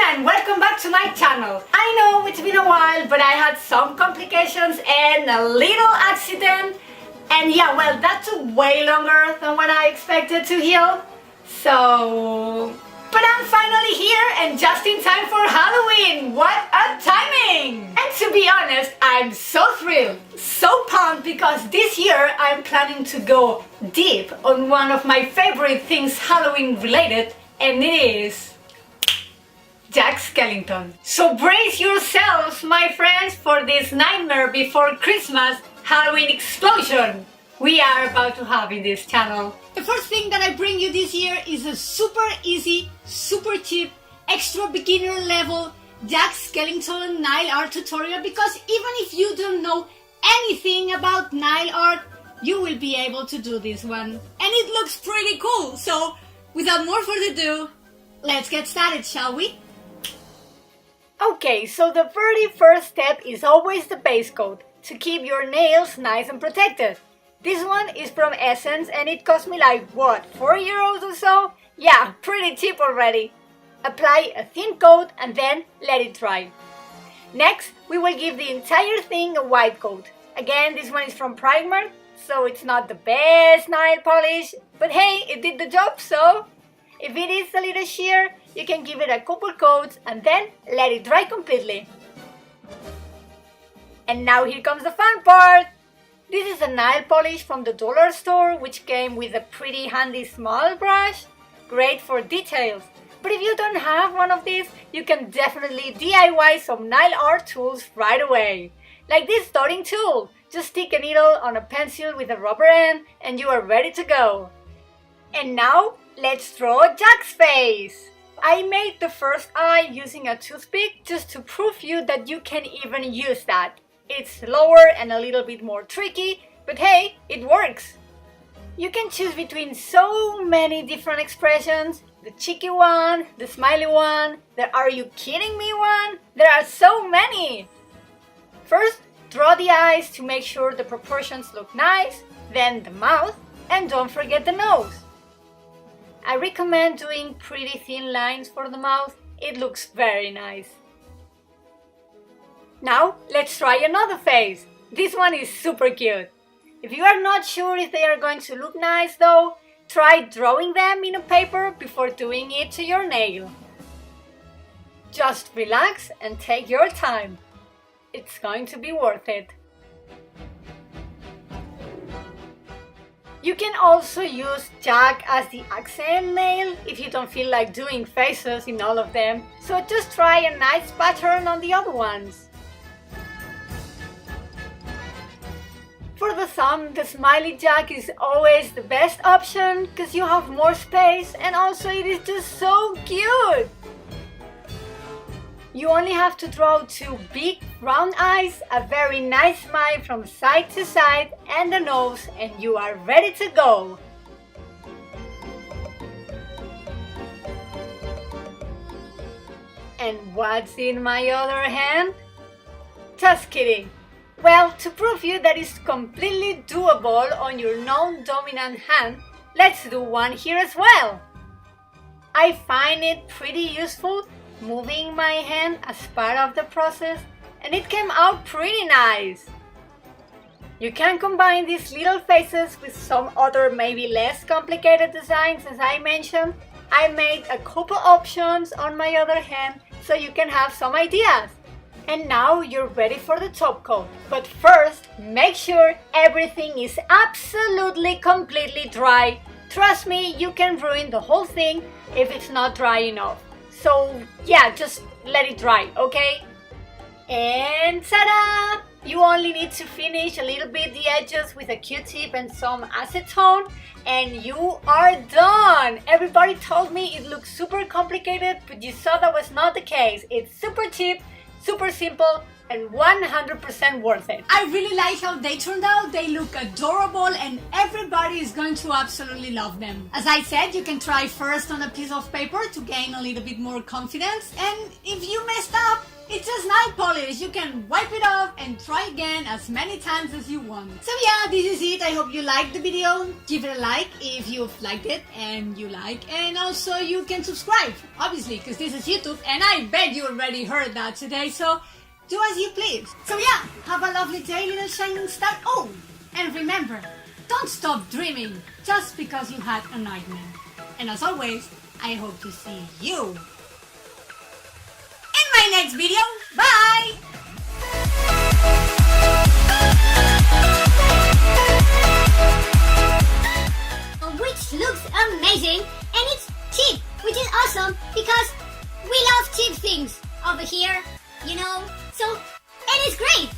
and welcome back to my channel. I know it's been a while, but I had some complications and a little accident. And yeah, well, that took way longer than what I expected to heal. But I'm finally here and just in time for Halloween. What a timing! And to be honest, I'm so thrilled, so pumped, because this year I'm planning to go deep on one of my favorite things Halloween related, and it is Jack Skellington. So brace yourselves, my friends, for this nightmare before Christmas Halloween explosion we are about to have in this channel. The first thing that I bring you this year is a super easy, super cheap, extra beginner level Jack Skellington nail art tutorial, because even if you don't know anything about nail art, you will be able to do this one. And it looks pretty cool, so without more further ado, let's get started, shall we? Okay, so the very first step is always the base coat, to keep your nails nice and protected. This one is from Essence and it cost me like, what, 4 euros or so? Yeah, pretty cheap already. Apply a thin coat and then let it dry. Next, we will give the entire thing a white coat. Again, this one is from Primer, so it's not the best nail polish, but hey, it did the job, so if it is a little sheer, you can give it a couple coats and then let it dry completely. And now here comes the fun part! This is a nail polish from the dollar store, which came with a pretty handy small brush. Great for details. But if you don't have one of these, you can definitely DIY some nail art tools right away. Like this dotting tool. Just stick a needle on a pencil with a rubber end and you are ready to go. And now, let's draw Jack's face. I made the first eye using a toothpick just to prove you that you can even use that. It's lower and a little bit more tricky, but hey, it works. You can choose between so many different expressions. The cheeky one, the smiley one, the are you kidding me one. There are so many. First, draw the eyes to make sure the proportions look nice, then the mouth, and don't forget the nose. I recommend doing pretty thin lines for the mouth. It looks very nice. Now, let's try another face. This one is super cute. If you are not sure if they are going to look nice though, try drawing them in a paper before doing it to your nail. Just relax and take your time. It's going to be worth it. You can also use Jack as the accent nail if you don't feel like doing faces in all of them, so just try a nice pattern on the other ones. For the thumb, the smiley Jack is always the best option because you have more space and also it is just so cute. You only have to draw 2 big round eyes, a very nice smile from side to side and the nose, and you are ready to go. And what's in my other hand? Just kidding. Well, to prove you that it's completely doable on your non-dominant hand, let's do one here as well. I find it pretty useful moving my hand as part of the process, and it came out pretty nice. You can combine these little faces with some other maybe less complicated designs as I mentioned. I made a couple options on my other hand so you can have some ideas. And now you're ready for the top coat. But first, make sure everything is absolutely completely dry. Trust me, you can ruin the whole thing if it's not dry enough. So yeah, just let it dry, okay? And ta-da! You only need to finish a little bit the edges with a Q-tip and some acetone and you are done! Everybody told me it looked super complicated, but you saw that was not the case. It's super cheap, super simple, and 100% worth it. I really like how they turned out. They look adorable and everybody is going to absolutely love them. As I said, you can try first on a piece of paper to gain a little bit more confidence, and if you messed up, It's just nail polish. You can wipe it off and try again as many times as you want. So yeah, this is it. I hope you liked the video. Give it a like if you've liked it and you like. And also you can subscribe, obviously, because this is YouTube. And I bet you already heard that today. So do as you please. So yeah, have a lovely day, little shining star. Oh, and remember, don't stop dreaming just because you had a nightmare. And as always, I hope to see you in my next video. Bye! Which looks amazing and it's cheap, which is awesome because we love cheap things over here, you know, so, and it's great.